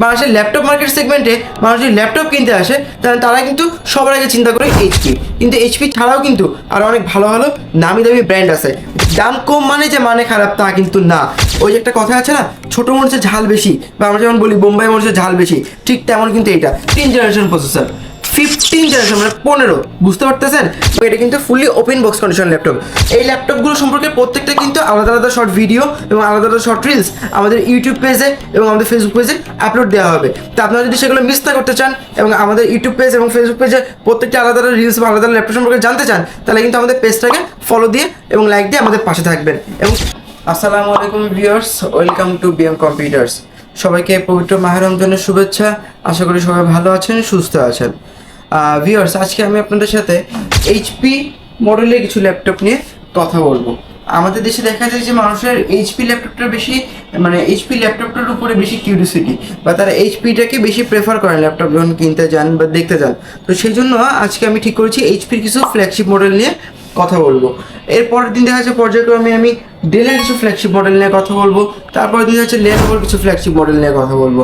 বাংলাদেশের laptop market সেগমেন্টে মানুষ যদি ল্যাপটপ কিনতে আসে তাহলে তারা কিন্তু সবার আগে চিন্তা করে এইচপি। কিন্তু এইচপি ছাড়াও কিন্তু আরও অনেক ভালো ভালো নামি দামি ব্র্যান্ড আছে। দাম কম মানে যে মানে খারাপ তা কিন্তু না। ওই যে একটা কথা আছে না, ছোটো মরিচের ঝাল বেশি, বা আমরা যেমন বলি বোম্বাই মরিচের ঝাল বেশি, ঠিক তেমন কিন্তু এটা 3 জেনারেশন প্রসেসর, 15 জেনারেশন মানে 15, বুঝতে পারতেছেন? তো এটা কিন্তু fully open box condition laptop. এই ল্যাপটপগুলো সম্পর্কে প্রত্যেকটা কিন্তু আলাদা আলাদা শর্ট ভিডিও এবং আলাদা আলাদা শর্ট রিলস আমাদের ইউটিউব পেজে এবং আমাদের ফেসবুক পেজে আপলোড দেওয়া হবে। তো আপনারা যদি সেগুলো মিস না করতে চান এবং আমাদের ইউটিউব পেজ এবং ফেসবুক পেজে প্রত্যেকটা আলাদা আলাদা রিলস বা আলাদা ল্যাপটপ সম্পর্কে জানতে চান, তাহলে কিন্তু আমাদের পেজটাকে ফলো দিয়ে এবং লাইক দিয়ে আমাদের পাশে থাকবেন। এবং আসসালামু আলাইকুম viewers, welcome to BM computers. সবাইকে পবিত্র মাহে রমজানের শুভেচ্ছা। আশা করি সবাই ভালো আছেন, সুস্থ আছেন। ভিউয়ার্স, আজকে আমি আপনাদের সাথে এইচপি মডেলের কিছু ল্যাপটপ নিয়ে কথা বলবো। আমাদের দেশে দেখা যায় যে মানুষের এইচপি ল্যাপটপটার বেশি, মানে এইচপি ল্যাপটপটার উপরে বেশি কিউরিওসিটি, বা তারা এইচপিটাকে বেশি প্রেফার করেন ল্যাপটপ যখন কিনতে যান বা দেখতে যান। তো সেই জন্য আজকে আমি ঠিক করেছি এইচপির কিছু ফ্ল্যাগশিপ মডেল নিয়ে কথা বলবো। এরপরের দিন দেখা যাচ্ছে পর্যায়ক্রমে আমি ডেলের কিছু ফ্ল্যাগশিপ মডেল নিয়ে কথা বলবো। তারপরের দিন হচ্ছে লেনোভোর কিছু ফ্ল্যাগশিপ মডেল নিয়ে কথা বলবো।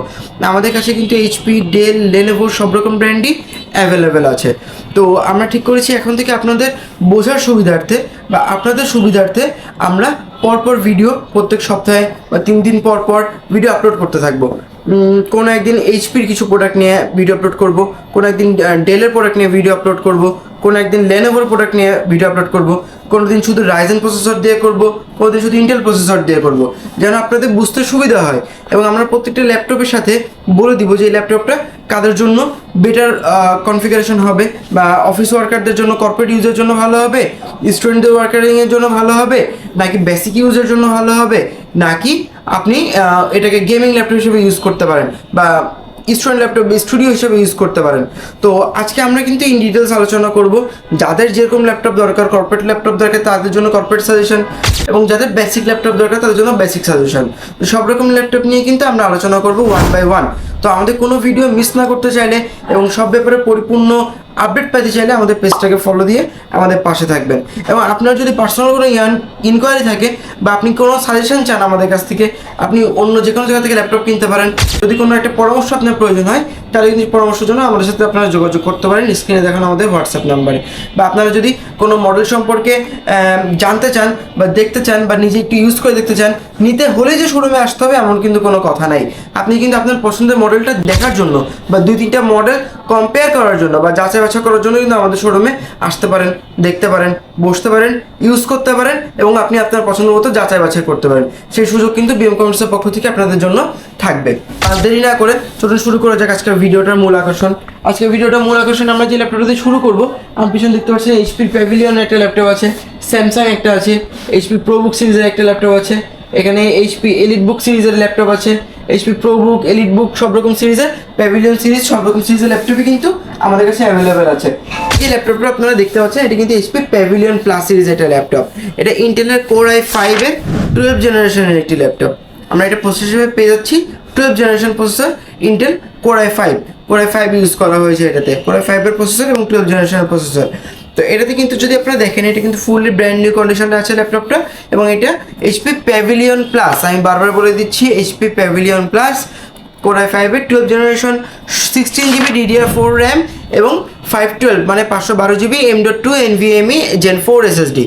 আমাদের কাছে কিন্তু এইচপি, ডেল, লেনোভোর সব রকম ব্র্যান্ডই অ্যাভেলেবেল আছে। তো আমরা ঠিক করেছি এখন থেকে আপনাদের বোঝার সুবিধার্থে বা আপনাদের সুবিধার্থে আমরা পরপর ভিডিও প্রত্যেক সপ্তাহে বা 3 দিন পর পর ভিডিও আপলোড করতে থাকবো। কোনো একদিন এইচপির কিছু প্রোডাক্ট নিয়ে ভিডিও আপলোড করব, কোনো একদিন ডেলের প্রোডাক্ট নিয়ে ভিডিও আপলোড করব, কোনো একদিন লেনোভোর প্রোডাক্ট নিয়ে ভিডিও আপলোড করব, কোনো দিন শুধু রাইজেন প্রসেসর দিয়ে করব, কোনো দিন শুধু ইন্টেল প্রসেসর দিয়ে করব, যেন আপনাদের বুঝতে সুবিধা হয়। এবং আমরা প্রত্যেকটা ল্যাপটপের সাথে বলে দিব যে এই ল্যাপটপটা কাদের জন্য বেটার কনফিগারেশন হবে, বা অফিস ওয়ার্কারদের জন্য, কর্পোরেট ইউজের জন্য ভালো হবে, স্টুডেন্টদের ওয়ার্কারিংয়ের জন্য ভালো হবে, নাকি বেসিক ইউজের জন্য ভালো হবে, নাকি আপনি এটাকে গেমিং ল্যাপটপ হিসেবে ইউজ করতে পারেন, বা স্টুডেন্ট ল্যাপটপ স্টুডিও হিসেবে ইউজ করতে পারেন। তো আজকে আমরা কিন্তু ইন ডিটেলস আলোচনা করব। যাদের যেরকম ল্যাপটপ দরকার, কর্পোরেট ল্যাপটপ দরকার তাদের জন্য কর্পোরেট সাজেশন, এবং যাদের বেসিক ল্যাপটপ দরকার তাদের জন্য বেসিক সাজেশন। তো সব রকম ল্যাপটপ নিয়ে কিন্তু আমরা আলোচনা করব 1 by 1। তো আমাদের কোনো ভিডিও মিস না করতে চাইলে এবং সব ব্যাপারে পরিপূর্ণ আপডেট পেতে চাইলে আমাদের পেজটাকে ফলো দিয়ে আমাদের পাশে থাকবেন। এবং আপনার যদি পার্সোনাল কোনো ইনকোয়ারি থাকে বা আপনি কোনো সাজেশন চান আমাদের কাছ থেকে, আপনি অন্য যে কোনো জায়গা থেকে ল্যাপটপ কিনতে পারেন। যদি কোনো একটা পরামর্শ আপনার প্রয়োজন হয় তাহলে কিন্তু পরামর্শের জন্য আমাদের সাথে আপনারা যোগাযোগ করতে পারেন স্ক্রিনে দেখানো আমাদের হোয়াটসঅ্যাপ নাম্বারে। বা আপনারা যদি কোনো মডেল সম্পর্কে জানতে চান বা দেখতে চান বা নিজে একটু ইউজ করে দেখতে চান, নিতে হলে যে শোরুমে আসতে হবে এমন কিন্তু কোনো কথা নাই। আপনি কিন্তু আপনার পছন্দের মডেলটা দেখার জন্য বা 2-3টা মডেল কম্পেয়ার করার জন্য বা যাচাই বাছাই করার জন্য কিন্তু আমাদের শোরুমে আসতে পারেন, দেখতে পারেন, বসতে পারেন, ইউজ করতে পারেন, এবং আপনি আপনার পছন্দ মতো যাচাই বাছাই করতে পারেন। সেই সুযোগ কিন্তু বিএম কম্পিউটার্সের পক্ষ থেকে আপনাদের জন্য থাকবে। আর দেরি না করে চলুন শুরু করা যাক আজকের ভিডিওটার মূল আকর্ষণ। আজকের ভিডিওটার মূল আকর্ষণ আমরা যে ল্যাপটপটা দিয়ে শুরু করবো, আমার পিছনে দেখতে পাচ্ছেন এইচপির প্যাভিলিয়ন একটা ল্যাপটপ আছে, স্যামসাং একটা আছে, এইচপি প্রোবুক সিরিজের একটা ল্যাপটপ আছে, এখানে এইচপি এলিট বুক সিরিজের ল্যাপটপ আছে, এইচপি প্রোবুক, এলিট বুক সব রকম সিরিজের, প্যাভিলিয়ন সিরিজ সব রকম সিরিজের ল্যাপটপই কিন্তু আমাদের কাছে অ্যাভেলেবেল আছে। এই ল্যাপটপটা আপনারা দেখতে পাচ্ছেন, এটা কিন্তু এইচপি প্যাভিলিয়ন প্লাস সিরিজের একটা ল্যাপটপ। এটা ইন্টেলের কোর i5-এর 12 জেনারেশনের একটি ল্যাপটপ। আমরা এটা প্রসেসর হিসেবে পেয়ে যাচ্ছি 12 generation processor, Intel core i5 use করা হয়েছে এটাতে, কোর i5-এর প্রসেসর এবং 12 জেনারেশনের প্রসেসর। তো এটাতে কিন্তু যদি আপনারা দেখেন এটা কিন্তু ফুললি ব্র্যান্ড নিউ কন্ডিশনে আছে ল্যাপটপটা, এবং এটা এইচপি প্যাভিলিয়ন প্লাস, আমি বারবার বলে দিচ্ছি এইচপি প্যাভিলিয়ন প্লাস, কোর i5-এর 12 জেনারেশন, 16GB DDR4 র্যাম এবং 512 মানে 512GB M.2 NVMe Gen 4 SSD।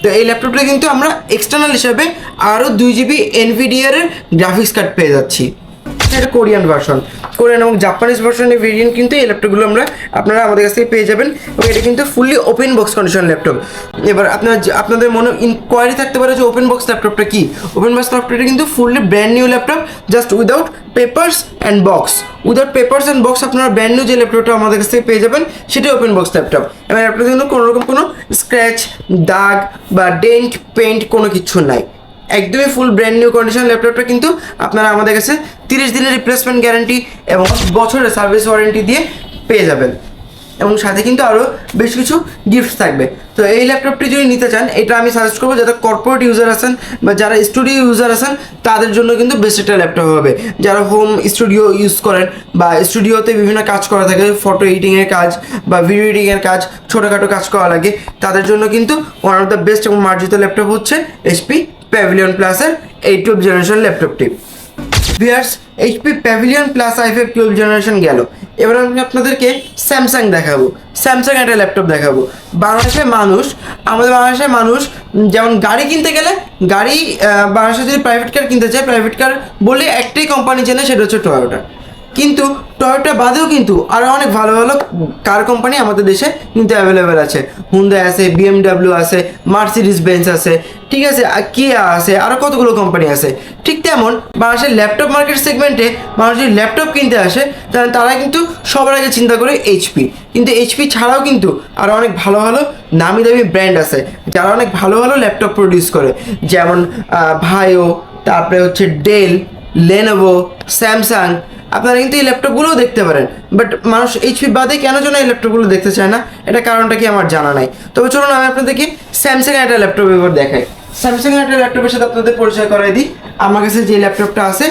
তো এই ল্যাপটপটা কিন্তু আমরা এক্সটার্নাল হিসাবে আরও 2GB NVIDIA-র গ্রাফিক্স কার্ড পেয়ে যাচ্ছি। এটা কোরিয়ান ভার্সন, কোরিয়ান এবং জাপানিজ ভার্সনের ভেরিয়েন্ট কিন্তু এই ল্যাপটপগুলো আপনারা আমাদের কাছ থেকে পেয়ে যাবেন। এবং এটা কিন্তু fully open box condition laptop. এবার আপনাদের মনে ইনকোয়ারি থাকতে পারে যে ওপেন বক্স ল্যাপটপটা কি। ওপেন বক্স ল্যাপটপটা কিন্তু fully brand new laptop, just without papers and box. Without papers and box আপনারা ব্র্যান্ড নিউ যে ল্যাপটপটা আমাদের কাছ থেকে পেয়ে যাবেন সেটাই ওপেন বক্স ল্যাপটপ। এবং ল্যাপটপে কিন্তু কোনো রকম কোনো স্ক্র্যাচ, দাগ বা ডেন্ট, পেন্ট কোনো কিছু নাই, একদমই ফুল ব্র্যান্ড নিউ কন্ডিশন ল্যাপটপটা কিন্তু আপনারা আমাদের কাছে 30 দিনের রিপ্লেসমেন্ট গ্যারান্টি এবং বছরের সার্ভিস ওয়ারেন্টি দিয়ে পেয়ে যাবেন। এবং সাথে কিন্তু আরও বেশ কিছু গিফট থাকবে। তো এই ল্যাপটপটি যদি নিতে চান, এটা আমি সাজেস্ট করবো যারা কর্পোরেট ইউজার আছেন বা যারা স্টুডিও ইউজার আছেন তাদের জন্য কিন্তু বেস্ট একটা ল্যাপটপ হবে। যারা হোম স্টুডিও ইউজ করেন বা স্টুডিওতে বিভিন্ন কাজ করা থাকে, ফটো এডিটিংয়ের কাজ বা ভিডিও এডিটিংয়ের কাজ, ছোটোখাটো কাজ করা লাগে, তাদের জন্য কিন্তু ওয়ান অফ দ্য বেস্ট এবং মার্জিত ল্যাপটপ হচ্ছে এইচপি প্যাভিলিয়ন প্লাসের এই 12 জেনারেশন ল্যাপটপটি। Viewers, HP pavilion plus i5 12 generation গেল। এবার আমি আপনাদেরকে স্যামসাং দেখাবো, স্যামসাং একটা ল্যাপটপ দেখাবো। আমাদের বাংলাদেশের মানুষ যেমন গাড়ি কিনতে গেলে বাংলাদেশে যদি প্রাইভেট কার কিনতে চায়, প্রাইভেট কার বলে একটাই কোম্পানি চেনে, সেটা হচ্ছে টয়োটা। কিন্তু টয়োটা বাদেও কিন্তু আরও অনেক ভালো ভালো কার কোম্পানি আমাদের দেশে কিন্তু অ্যাভেলেবেল আছে। হুন্ডাই আছে, বিএমডাব্লিউ আছে, মার্সিডিজ বেঞ্জ আছে, ঠিক আছে, কিয়া আছে, আরও কতগুলো কোম্পানি আছে। ঠিক তেমন বাংলাদেশের ল্যাপটপ মার্কেট সেগমেন্টে মানুষ যদি ল্যাপটপ কিনতে আসে, তাহলে তারা কিন্তু সবার আগে চিন্তা করে এইচপি। কিন্তু এইচপি ছাড়াও কিন্তু আরও অনেক ভালো ভালো নামি দামি ব্র্যান্ড আছে যারা অনেক ভালো ভালো ল্যাপটপ প্রডিউস করে, যেমন ভাইও, তারপরে হচ্ছে ডেল, লেনোভো, স্যামসাং। আপনারা কিন্তু এই ল্যাপটপগুলোও দেখতে পারেন, বাট মানুষ এইচপি বাদে কেন যেন এই ল্যাপটপগুলো দেখতে চায় না, এটা কারণটা কি আমার জানা নাই। তবে চলুন আমি আপনাদেরকে স্যামসাংয়ের একটা ল্যাপটপ এবার দেখাই। স্যামসাংয়ের একটা ল্যাপটপের সাথে আপনাদের পরিচয় করাই দিই। আমার কাছে যে ল্যাপটপটা আছে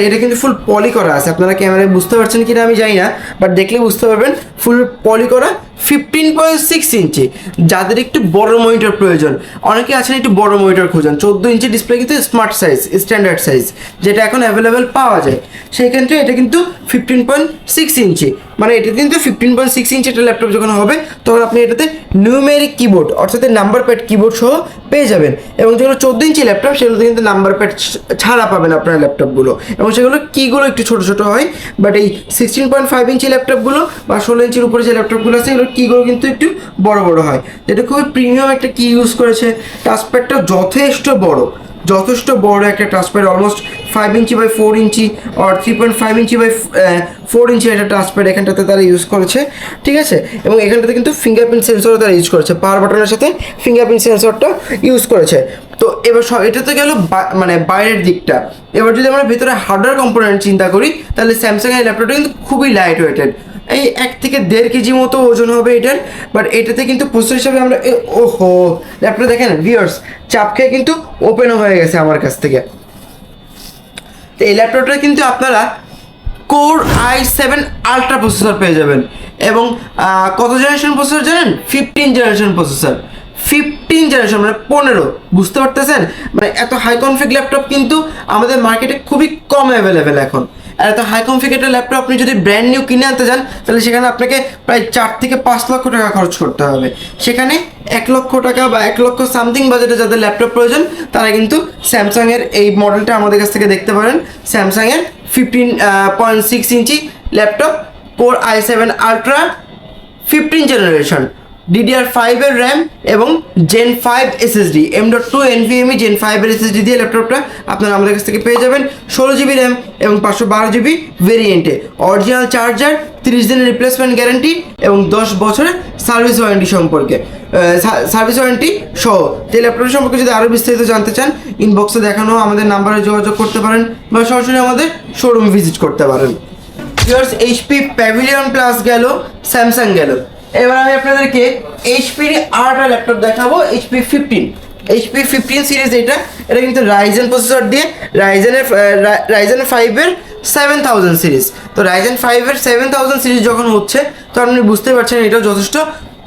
এটা কিন্তু ফুল পলি করা আছে। আপনারা ক্যামেরায় বুঝতে পারছেন কিনা আমি জানি না, বাট দেখলে বুঝতে পারবেন ফুল পলি করা 15.6 ইঞ্চি। যাদের একটু বড় মনিটর প্রয়োজন, অনেকে আছেন একটু বড় মনিটর খোঁজেন, 14 ইঞ্চি ডিসপ্লে কিন্তু স্মার্ট সাইজ, স্ট্যান্ডার্ড সাইজ যেটা এখন অ্যাভেলেবেল পাওয়া যায়, সেই ক্ষেত্রে এটা কিন্তু 15.6 ইঞ্চি। মানে এটা কিন্তু 15.6 ইঞ্চি একটা ল্যাপটপ যখন হবে, তখন আপনি এটাতে নিউমেরিক কিবোর্ড অর্থাৎ নাম্বার প্যাড কিবোর্ড সহ পেয়ে যাবেন। এবং যেগুলো 14 ইঞ্চি ল্যাপটপ সেগুলোতে কিন্তু নাম্বার প্যাড ছাড়া পাবেন আপনার ল্যাপটপগুলো, এবং সেগুলো কিগুলো একটু ছোটো ছোটো হয়। বাট এই 16.5 ইঞ্চি ল্যাপটপগুলো বা 16 ইঞ্চির উপরে যে ল্যাপটপগুলো আছে এগুলোর কিগুলো কিন্তু একটু বড় বড় হয়, যেটা খুবই প্রিমিয়াম একটা কি ইউজ করেছে। টাচপ্যাডটা যথেষ্ট বড় একটা touchpad, almost 5 inch by 4 inch আর 3.5 ইঞ্চি বাই 4 ইঞ্চি একটা টাচপ্যাড এখানটাতে তারা ইউজ করেছে, ঠিক আছে। এবং এখানটাতে কিন্তু ফিঙ্গারপ্রিন্ট সেন্সরও তারা ইউজ করেছে, পাওয়ার বাটনের সাথে ফিঙ্গারপ্রিন্ট সেন্সরটা ইউজ করেছে। তো এবার এটা তো গেল মানে বাইরের দিকটা। এবার যদি আমরা ভেতরে হার্ডওয়্যার কম্পোনেন্ট চিন্তা করি, তাহলে স্যামসাংয়ের ল্যাপটপটা কিন্তু খুবই লাইট ওয়েটেড, এই 1 থেকে 1.5 কেজি মতো ওজন হবে এটার। বাট এটাতে কিন্তু প্রসেসর হিসাবে আমরা ল্যাপটপ দেখেন ভিউয়ার্স, চাপ খেয়ে কিন্তু ওপেনও হয়ে গেছে আমার কাছ থেকে। তো এই ল্যাপটপটা কিন্তু আপনারা কোর i7 আলট্রা প্রসেসর পেয়ে যাবেন। এবং কত জেনারেশন প্রসেসর জানেন? 15 জেনারেশন প্রসেসর। 15 জেনারেশন মানে 15, বুঝতে পারতেছেন? মানে এত হাই কনফিগ ল্যাপটপ কিন্তু আমাদের মার্কেটে খুবই কম অ্যাভেলেবেল এখন। আর এত হাই কনফিগারেটেড ল্যাপটপ আপনি যদি ব্র্যান্ড নিউ কিনে আনতে যান, তাহলে সেখানে আপনাকে প্রায় 4 থেকে 5 লক্ষ টাকা খরচ করতে হবে। সেখানে 1 লক্ষ টাকা বা 1 লক্ষ সামথিং বাজেটে যাদের ল্যাপটপ প্রয়োজন, তারা কিন্তু স্যামসাংয়ের এই মডেলটা আমাদের কাছ থেকে দেখতে পারেন। স্যামসাংয়ের 15.6 inch laptop, core i7 ultra 15 generation, DDR5 এর র্যাম এবং Gen 5 SSD, M.2 NVMe Gen 5 এর SSD দিয়ে ল্যাপটপটা আপনারা আমাদের কাছ থেকে পেয়ে যাবেন। 16 জিবি র্যাম এবং 512 জিবি ভেরিয়েন্টে, অরিজিনাল চার্জার, 30 দিনের রিপ্লেসমেন্ট গ্যারান্টি এবং 10 বছরের সার্ভিস ওয়ারেন্টি সহ। যে ল্যাপটপের সম্পর্কে যদি আরও বিস্তারিত জানতে চান, ইনবক্সে দেখানো আমাদের নাম্বারে যোগাযোগ করতে পারেন বা সরাসরি আমাদের শোরুম ভিজিট করতে পারেন। এইচপি প্যাভিলিয়ন প্লাস গেল, স্যামসাং গেল। এবার আমি আপনাদেরকে এইচপির আরেকটা ল্যাপটপ দেখাবো, এইচপি 15 সিরিজ। এটা কিন্তু রাইজেন প্রসেসর দিয়ে, রাইজেন 5-এর 7000 সিরিজ। তো রাইজেন 5-এর 7000 সিরিজ যখন হচ্ছে, তো আপনি বুঝতে পারছেন এটাও যথেষ্ট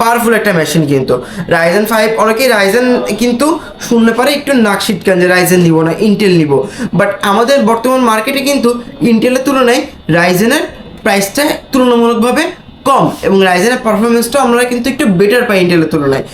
পাওয়ারফুল একটা মেশিন। কিন্তু রাইজেন 5, অনেকেই রাইজেন কিন্তু শুনলে পারে একটু নাক শিটকান যে রাইজেন নিব না, ইন্টেল নিব। বাট আমাদের বর্তমান মার্কেটে কিন্তু ইন্টেলের তুলনায় রাইজেনের প্রাইসটা তুলনামূলকভাবে কম, এবং রাইজেনের পারফরমেন্সটা আমরা কিন্তু একটু বেটার পাই ইন্টেলের তুলনায়।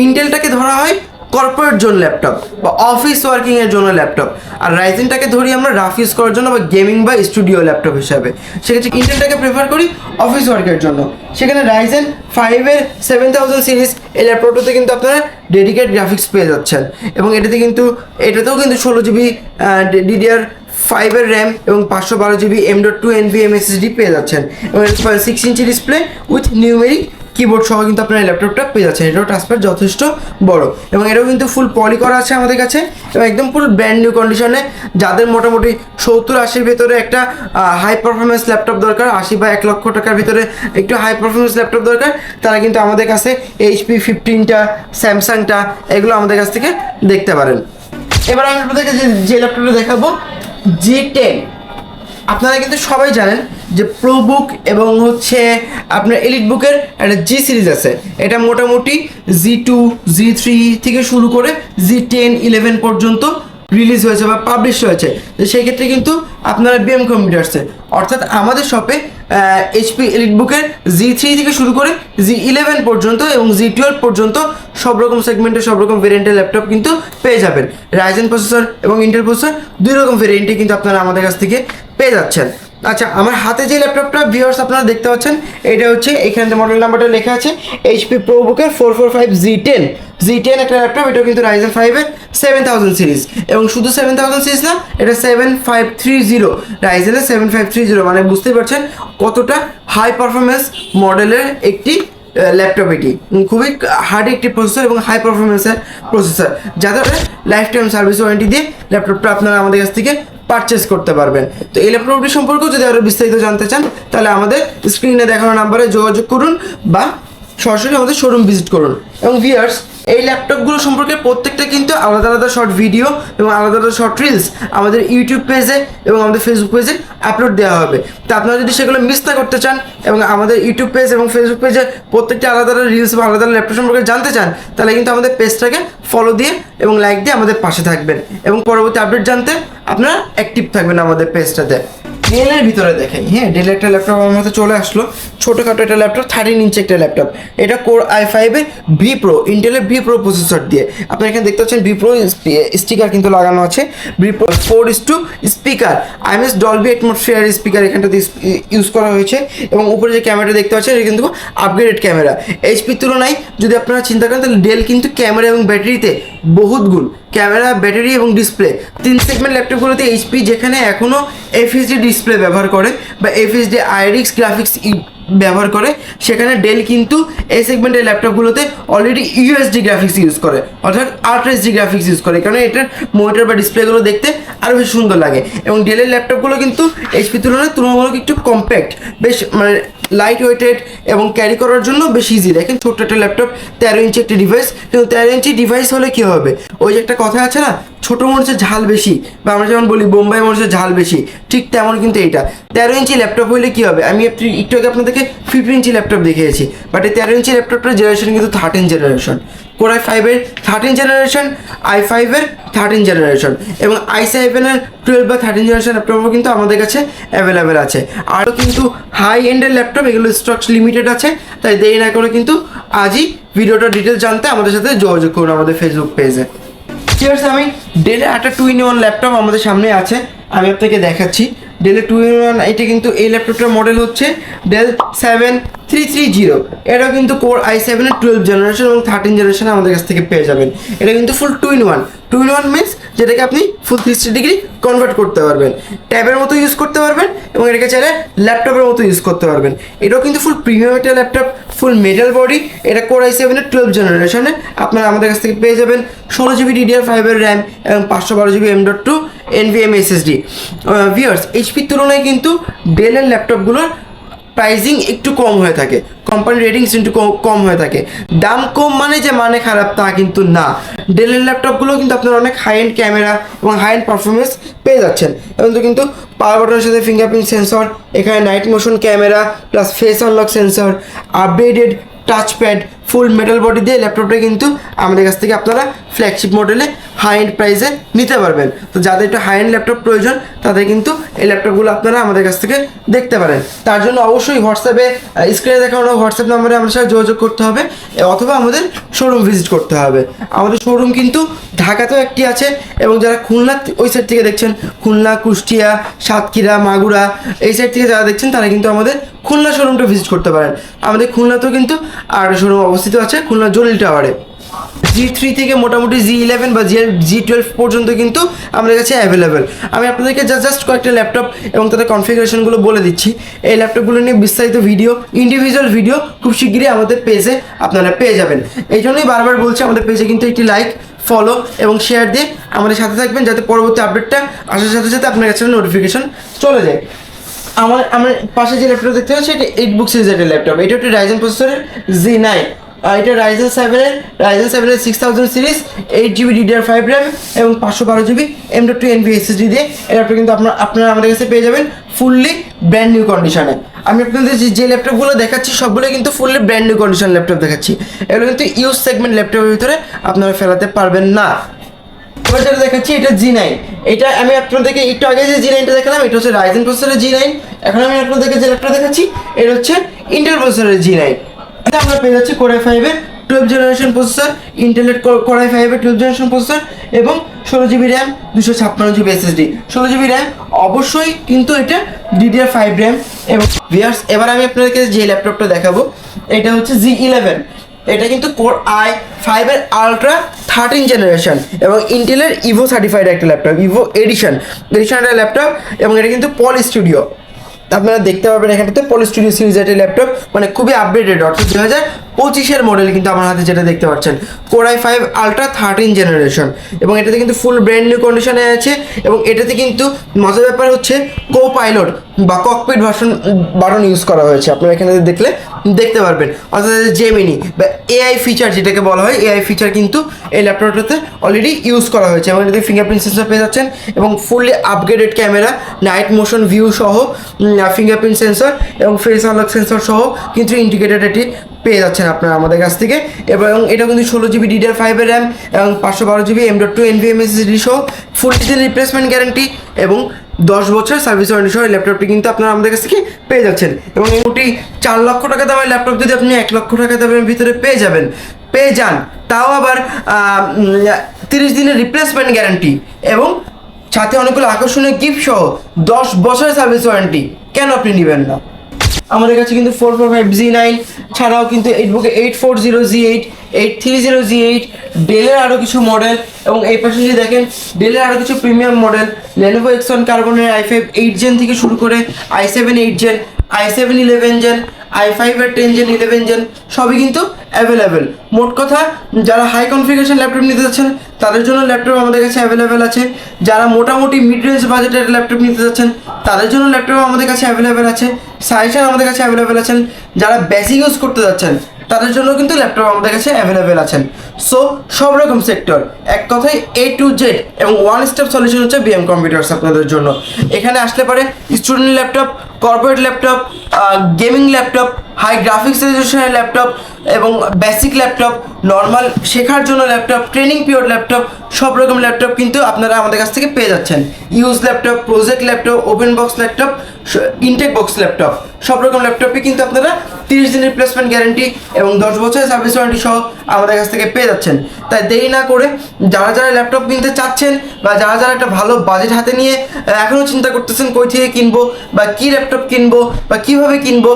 ইন্টেলটাকে ধরা হয় কর্পোরেট জোন ল্যাপটপ বা অফিস ওয়ার্কিংয়ের জন্য ল্যাপটপ, আর রাইজেনটাকে ধরি আমরা রাফ ইউজ করার জন্য বা গেমিং বা স্টুডিও ল্যাপটপ হিসাবে। সেক্ষেত্রে ইন্টেলটাকে প্রেফার করি অফিস ওয়ার্কের জন্য। সেখানে রাইজেন 5-এর 7000 সিরিজ এই ল্যাপটপটাতে কিন্তু আপনারা ডেডিকেট গ্রাফিক্স পেয়ে যাচ্ছেন, এবং এটাতেও কিন্তু 16 জিবি DDR5-এর র্যাম এবং 512 জিবি M.2 NVMe SSD পেয়ে যাচ্ছেন, এবং 6 inch display with numeric keyboard সহ কিন্তু আপনার ল্যাপটপটা পেয়ে যাচ্ছেন। এটাও টাচপ্যাড যথেষ্ট বড়, এবং এটাও কিন্তু ফুল পলি করা আছে আমাদের কাছে, এবং একদম পুরো ব্র্যান্ড নিউ কন্ডিশনে। যাদের মোটামুটি 70-80-র ভেতরে একটা হাই পারফরমেন্স ল্যাপটপ দরকার, 80 বা 1 লক্ষ টাকার ভিতরে একটু হাই পারফরমেন্স ল্যাপটপ দরকার, তারা কিন্তু আমাদের কাছে এইচপি 15টা, স্যামসাংটা, এগুলো আমাদের কাছ থেকে দেখতে পারেন। এবার আমি আপনাদেরকে যে ল্যাপটপটা দেখাবো, G10। আপনারা কিন্তু সবাই জানেন যে প্রোবুক এবং হচ্ছে আপনার এলিট বুকের একটা জি সিরিজ আছে। এটা মোটামুটি G2, G3 থেকে শুরু করে G10, 11 পর্যন্ত রিলিজ হয়েছে বা পাবলিশ হয়েছে, তো সেই ক্ষেত্রে কিন্তু আপনারা বিএম কম্পিউটার্সে অর্থাৎ আমাদের শপে এইচপি এলিটবুকের G3 থেকে শুরু করে G11 পর্যন্ত এবং G12 পর্যন্ত সব রকম সেগমেন্টের সব রকম ভেরিয়েন্টের ল্যাপটপ কিন্তু পেয়ে যাবেন। রাইজেন প্রসেসর এবং ইন্টেল প্রসেসর দুই রকম ভেরিয়েন্টে কিন্তু আপনারা আমাদের কাছ থেকে পেয়ে যাচ্ছেন। আচ্ছা, আমার হাতে যে ল্যাপটপটা ভিউয়ার্স আপনারা দেখতে পাচ্ছেন, এটা হচ্ছে এখানে মডেল নাম্বারটা লেখা আছে এইচপি প্রোবুকের 445 G10 একটা ল্যাপটপ। এটাও কিন্তু রাইজেন 5-এর 7000 সিরিজ, এবং শুধু 7000 সিরিজ না, এটা 7530 রাইজেনের 7530, মানে বুঝতেই পারছেন কতটা হাই পারফরমেন্স মডেলের একটি ল্যাপটপ। এটি খুবই হার্ড একটি প্রসেসর এবং হাই পারফরমেন্সের প্রসেসর, যাতে লাইফ টাইম সার্ভিস ওয়ারেন্টি দিয়ে ল্যাপটপটা আপনারা আমাদের কাছ থেকে পারচেস করতে পারবেন। তো এই ল্যাপটপটি সম্পর্কেও যদি আরও বিস্তারিত জানতে চান, তাহলে আমাদের স্ক্রিনে দেখানো নাম্বারে যোগাযোগ করুন বা সরাসরি আমাদের শোরুম ভিজিট করুন। এবং ভিউয়ার্স, এই ল্যাপটপগুলো সম্পর্কে প্রত্যেকটা কিন্তু আলাদা আলাদা শর্ট ভিডিও এবং আলাদা আলাদা শর্ট রিলস আমাদের ইউটিউব পেজে এবং আমাদের ফেসবুক পেজে আপলোড দেওয়া হবে। তো আপনারা যদি সেগুলো মিস না করতে চান এবং আমাদের ইউটিউব পেজ এবং ফেসবুক পেজে প্রত্যেকটা আলাদা আলাদা রিলস বা আলাদা ল্যাপটপ সম্পর্কে জানতে চান, তাহলে কিন্তু আমাদের পেজটাকে ফলো দিয়ে এবং লাইক দিয়ে আমাদের পাশে থাকবেন এবং পরবর্তী আপডেট জানতে আপনারা অ্যাক্টিভ থাকবেন আমাদের পেজটাতে। ডেলের ভিতরে দেখাই, হ্যাঁ, ডেলের একটা ল্যাপটপ আমার হাতে চলে আসলো, ছোটোখাটো একটা ল্যাপটপ, 13 ইঞ্চি একটা ল্যাপটপ। এটা কোর i5-এর ভি প্রো, ইন্টেলের ভি প্রো প্রসেসর দিয়ে। আপনারা এখানে দেখতে পাচ্ছেন ভি প্রো স্টিকার কিন্তু লাগানো আছে। V pro 4:2 speaker, IMS Dolby atmosphere speaker এখানটাতে ইউজ করা হয়েছে। এবং উপরে যে ক্যামেরাটা দেখতে পাচ্ছেন, এটা কিন্তু আপগ্রেডেড ক্যামেরা। এইচপির তুলনায় যদি আপনারা চিন্তা করেন, তাহলে ডেল কিন্তু ক্যামেরা এবং ব্যাটারিতে বহুত গুণ, ক্যামেরা, ব্যাটারি এবং ডিসপ্লে, 3 সেগমেন্ট ল্যাপটপগুলোতে এইচপি যেখানে এখনও এফএসডি ডিসপ্লে ব্যবহার করে বা এফএসডি আইরিক্স গ্রাফিক্স ব্যবহার করে, সেখানে ডেল কিন্তু এই সেগমেন্টের ল্যাপটপগুলোতে অলরেডি ইউএসডি গ্রাফিক্স ইউজ করে, অর্থাৎ আল্ট্রাএসডি গ্রাফিক্স ইউজ করে, কারণ এটার মনিটর বা ডিসপ্লেগুলো দেখতে আরও বেশ সুন্দর লাগে। এবং ডেলের ল্যাপটপগুলো কিন্তু এইচপি তুলনামূলক একটু কম্প্যাক্ট, বেশ মানে লাইট ওয়েটেড এবং ক্যারি করার জন্য বেশ ইজি। দেখেন ছোট্ট একটা ল্যাপটপ, 13 ইঞ্চি একটি ডিভাইস, কিন্তু 13 ইঞ্চি ডিভাইস হলে কী হবে, ওই যে একটা কথা আছে না, ছোটো মরিচের ঝাল বেশি, বা আমরা যেমন বলি বোম্বাই মরিচের ঝাল বেশি, ঠিক তেমন কিন্তু এইটা 13 ইঞ্চি ল্যাপটপ হলে কী হবে, আমি একটু আগে আপনাদেরকে 15 ইঞ্চি ল্যাপটপ দেখিয়েছি, বাট এই 13 ইঞ্চি ল্যাপটপটার জেনারেশন কিন্তু 13 জেনারেশন, কোর i5-এর 13 জেনারেশন, i5-এর 13 জেনারেশন, এবং i7-এর 12 বা 13 জেনারেশন ল্যাপটপও কিন্তু আমাদের কাছে অ্যাভেলেবেল আছে। আরও কিন্তু হাই এন্ডের ল্যাপটপ, এগুলো স্টক লিমিটেড আছে, তাই দেরি না করে কিন্তু আজই ভিডিওটার ডিটেলস জানতে আমাদের সাথে যোগাযোগ করুন আমাদের ফেসবুক পেজে। চিয়ার্স, আমি ডেলের একটা 2-in-1 ল্যাপটপ আমাদের সামনে আছে, আমি আপনাকে দেখাচ্ছি। ডেলের 2-in-1, এটা কিন্তু এই ল্যাপটপটার মডেল হচ্ছে ডেল 7330। এটাও কিন্তু কোর i7-এর 12 জেনারেশন এবং 13 জেনারেশন আমাদের কাছ থেকে পেয়ে যাবেন। এটা কিন্তু ফুল 2-in-1 মিনস যেটাকে আপনি ফুল 360 ডিগ্রি কনভার্ট করতে পারবেন, ট্যাবের মতো ইউজ করতে পারবেন এবং এটাকে চাইলে ল্যাপটপের মতো ইউজ করতে পারবেন। এটাও কিন্তু ফুল প্রিমিয়াম একটা ল্যাপটপ, ফুল মেটাল বডি। এটা কোর i7-এর 12 জেনারেশনে আপনারা আমাদের কাছ থেকে পেয়ে যাবেন 16GB DDR5-এর র্যাম এবং 512GB M.2 NVMe SSD। Viewers, এইচপির তুলনায় কিন্তু ডেলের ল্যাপটপগুলোর প্রাইজিং একটু কম হয়ে থাকে, কোম্পানি রেটিংস একটু কম হয়ে থাকে। দাম কম মানে যে মানে খারাপ তা কিন্তু না। ডেলের ল্যাপটপগুলো কিন্তু আপনারা অনেক হাই এন্ড ক্যামেরা এবং হাই এন্ড পারফরমেন্স পেয়ে যাচ্ছেন, এবং তো কিন্তু পাওয়ার বাটনের সাথে ফিঙ্গারপ্রিন্ট সেন্সর, এখানে night motion camera plus face unlock sensor, upgraded touchpad, ফুল মেটাল বডি দিয়ে ল্যাপটপটা কিন্তু আমাদের কাছ থেকে আপনারা ফ্ল্যাগশিপ মডেলে হাই এন্ড প্রাইসে নিতে পারবেন। তো যাদের একটু হাই এন্ড ল্যাপটপ প্রয়োজন, তাদের কিন্তু এই ল্যাপটপগুলো আপনারা আমাদের কাছ থেকে দেখতে পারেন। তার জন্য অবশ্যই হোয়াটসঅ্যাপে স্ক্রিনে দেখানো হোয়াটসঅ্যাপ নাম্বারে আমাদের সাথে যোগাযোগ করতে হবে, অথবা আমাদের শোরুম ভিজিট করতে হবে। আমাদের শোরুম কিন্তু ঢাকাতেও একটি আছে, এবং যারা খুলনা ওই সাইড থেকে দেখছেন, খুলনা, কুষ্টিয়া, সাতক্ষীরা, মাগুরা এই সাইড থেকে যারা দেখছেন, তারা কিন্তু আমাদের খুলনা শোরুমটা ভিজিট করতে পারেন। আমাদের খুলনাতেও কিন্তু আর শোরুম অবস্থিত আছে, খুলনা জলিল টাওয়ারে। G3 থেকে মোটামুটি G11 বা G12 পর্যন্ত কিন্তু আমাদের কাছে অ্যাভেলেবেল। আমি আপনাদেরকে জাস্ট কয়েকটা ল্যাপটপ এবং তাদের কনফিগারেশনগুলো বলে দিচ্ছি। এই ল্যাপটপগুলো নিয়ে বিস্তারিত ভিডিও, ইন্ডিভিজুয়াল ভিডিও খুব শীঘ্রই আমাদের পেজে আপনারা পেয়ে যাবেন। এই জন্যই বারবার বলছি, আমাদের পেজে কিন্তু একটি লাইক, ফলো এবং শেয়ার দিয়ে আমাদের সাথে থাকবেন, যাতে পরবর্তী আপডেটটা আসার সাথে সাথে আপনার কাছে নোটিফিকেশন চলে যায়। আমার পাশে যে ল্যাপটপ দেখতে পাচ্ছি, এটা 8 বুক সিরিজের ল্যাপটপ। এটা একটি রাইজেন প্রসেসরের Z9, এটা Ryzen 7-এর 6000 series, 8GB DDR5 RAM এবং 512GB M.2 NVMe SSD দিয়ে এই ল্যাপটপ কিন্তু আপনারা আমাদের কাছে পেয়ে যাবেন ফুললি ব্র্যান্ড নিউ কন্ডিশনে। আমি আপনাদের যে ল্যাপটপগুলো দেখাচ্ছি, সবগুলো কিন্তু fully brand new condition laptop দেখাচ্ছি। এগুলো কিন্তু ইউজ সেগমেন্ট ল্যাপটপের ভিতরে আপনারা ফেলাতে পারবেন না। এবার যেটা দেখাচ্ছি এটা G9, এটা আমি আপনাদেরকে একটু আগে যে G9টা দেখালাম এটা হচ্ছে রাইজেন প্রসেসরের G9। এখন আমি আপনাদেরকে যে ল্যাপটপ দেখাচ্ছি এটা হচ্ছে ইন্টেল প্রসেসরের G9। এটা আমরা পেয়ে যাচ্ছি কোর i5 এর 12 জেনারেশন প্রসেসর, ইন্টেলের কোর i5 এর 12 জেনারেশন প্রসেসর এবং 16GB RAM, 256GB SSD। 16GB RAM অবশ্যই, কিন্তু এটা DDR5 র্যাম। এবং ভিউয়ার্স এবার আমি আপনাদেরকে যে ল্যাপটপটা দেখাবো এটা হচ্ছে G11। এটা কিন্তু কোর i5 এর আলট্রা 13 জেনারেশন এবং ইন্টেলের ইভো সার্টিফাইড একটা ল্যাপটপ, ইভো এডিশনের ল্যাপটপ। এবং এটা কিন্তু পলি স্টুডিও, আপনারা দেখতে পাবেন এখানটাতে পলি স্টুডিও সিরিজের একটা ল্যাপটপ, মানে খুবই আপডেটেড, অর্থাৎ 2025-এর মডেল কিন্তু আমার হাতে যেটা দেখতে পাচ্ছেন কোর i5 আলট্রা 13 জেনারেশন। এবং এটাতে কিন্তু ফুল ব্র্যান্ড নিউ কন্ডিশনে আছে। এবং এটাতে কিন্তু মজার ব্যাপার হচ্ছে কো পাইলট বা ককপিট বাটন ইউজ করা হয়েছে, আপনারা এখানে দেখলে দেখতে পারবেন। অর্থাৎ জেমিনি বা এআই ফিচার যেটাকে বলা হয়, এআই ফিচার কিন্তু এই ল্যাপটপটাতে অলরেডি ইউজ করা হয়েছে। এবং এটাতে ফিঙ্গারপ্রিন্ট সেন্সর পেয়ে যাচ্ছেন এবং fully upgraded camera, night motion view সহ ফিঙ্গারপ্রিন্ট সেন্সর এবং ফেস আনলক সেন্সর সহ কিন্তু ইন্টিগ্রেটেড এটি পেয়ে যাচ্ছেন আপনারা আমাদের কাছ থেকে। এবং এটা কিন্তু 16GB DDR5 এর র্যাম এবং 512GB M.2 NVMe SSD সহ ফুল ডিজিটাল রিপ্লেসমেন্ট গ্যারান্টি এবং 10 বছর সার্ভিস ওয়ারেন্টি সহ ল্যাপটপটি কিন্তু আপনারা আমাদের কাছ থেকে পেয়ে যাচ্ছেন। এবং এই মোটি 4 লক্ষ টাকা দামের ল্যাপটপ যদি আপনি 1 লক্ষ টাকা দামের ভিতরে পেয়ে যান, তাও আবার 30 দিনের রিপ্লেসমেন্ট গ্যারান্টি এবং সাথে অনেকগুলো আকর্ষণীয় গিফট সহ 10 বছরের সার্ভিস ওয়ারেন্টি, কেন আপনি নেবেন না? আমাদের কাছে কিন্তু 445 G9 ছাড়াও কিন্তু 840 G8, 830 G8, ডেলের আরও কিছু মডেল এবং এই পাশে যদি দেখেন ডেলের আরও কিছু প্রিমিয়াম মডেল, Lenovo X1 কার্বনের i5 8 জেন থেকে শুরু করে i7 8 gen, i7 11 gen, i5 এর 10 জেন 11 জেন সবই কিন্তু অ্যাভেলেবেল। মোট কথা যারা হাই কনফিগারেশন ল্যাপটপ নিতে যাচ্ছেন তাদের জন্য ল্যাপটপ আমাদের কাছে অ্যাভেলেবেল আছে। যারা মোটামুটি মিড রেঞ্জ বাজেটের ল্যাপটপ নিতে যাচ্ছেন তাদের জন্য ল্যাপটপ আমাদের কাছে অ্যাভেলেবেল আছে, সাজেশন আমাদের কাছে অ্যাভেলেবেল আছেন। যারা বেসিক ইউজ করতে যাচ্ছেন তাদের জন্য কিন্তু ল্যাপটপ আমাদের কাছে অ্যাভেলেবেল আছেন। সো সব রকম সেক্টর, এক কথায় A to Z এবং ওয়ান স্টেপ সলিউশন হচ্ছে বিএম কম্পিউটার্স আপনাদের জন্য। এখানে আসলে পারে student laptop, corporate laptop, gaming laptop, high graphics রেজলিউশনের ল্যাপটপ এবং বেসিক ল্যাপটপ, নর্মাল শেখার জন্য ল্যাপটপ, ট্রেনিং পিরিয়ড ল্যাপটপ, সব রকম ল্যাপটপ কিন্তু আপনারা আমাদের কাছ থেকে পেয়ে যাচ্ছেন। Use laptop, project laptop, open box laptop, intact box laptop, সব রকম ল্যাপটপই কিন্তু আপনারা 30 দিনের রিপ্লেসমেন্ট গ্যারান্টি এবং 10 বছরের সার্ভিস ওয়ারেন্টি সহ আমাদের কাছ থেকে পেয়ে যাচ্ছেন। তাই দেরি না করে যারা ল্যাপটপ কিনতে চাচ্ছেন বা যারা একটা ভালো বাজেট হাতে নিয়ে এখনও চিন্তা করতেছেন কই থেকে কিনবো বা কী ল্যাপটপ কিনবো বা কীভাবে কিনবো,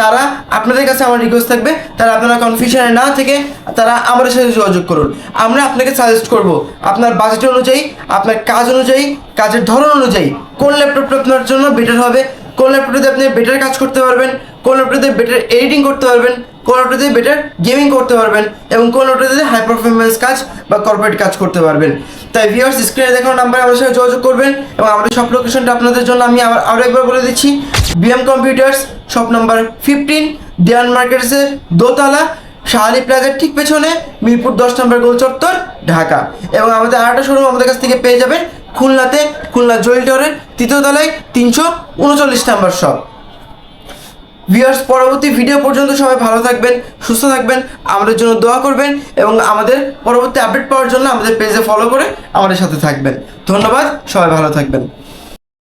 তারা আপনাদের কাছে আমার রিকোয়েস্ট থাকবে তারা আপনারা কনফিউশনে না থেকে তারা আমাদের সাথে যোগাযোগ করুন। আমরা আপনাকে সাজেস্ট করব আপনার বাজেট অনুযায়ী, আপনার কাজ অনুযায়ী, কাজের ধরন অনুযায়ী কোন ল্যাপটপটা আপনার জন্য বেটার হবে, কোন ল্যাপটপটাতে আপনি বেটার কাজ করতে পারবেন, কোন ল্যাপটপটাতে বেটার এডিটিং করতে পারবেন, কোন ল্যাপটপটাতে বেটার গেমিং করতে পারবেন এবং কোন ল্যাপটপটাতে হাই পারফরমেন্স কাজ বা কর্পোরেট কাজ করতে পারবেন। তাই ভিউয়ার্স স্ক্রিনে দেখানো নাম্বারে আমাদের সাথে যোগাযোগ করবেন এবং আমাদের শপ লোকেশনটা আপনাদের জন্য আমি আরও একবার বলে দিচ্ছি। বিএম কম্পিউটার্স, শপ নাম্বার 15, দেওয়ান মার্কেটসের দোতলা, শাহালি প্লাজার ঠিক পেছনে, মিরপুর 10 নম্বর গোল চত্বর, ঢাকা। এবং আমাদের আরেকটা শোরুম আমাদের কাছ থেকে পেয়ে যাবেন খুলনাতে, খুলনা জুয়েল টাওয়ারের 3য় তলায় 339 নম্বর শপ। ভিউয়ার্স পরবর্তী ভিডিও পর্যন্ত সবাই ভালো থাকবেন, সুস্থ থাকবেন, আমাদের জন্য দোয়া করবেন এবং আমাদের পরবর্তী আপডেট পাওয়ার জন্য আমাদের পেজে ফলো করে আমাদের সাথে থাকবেন। ধন্যবাদ, সবাই ভালো থাকবেন।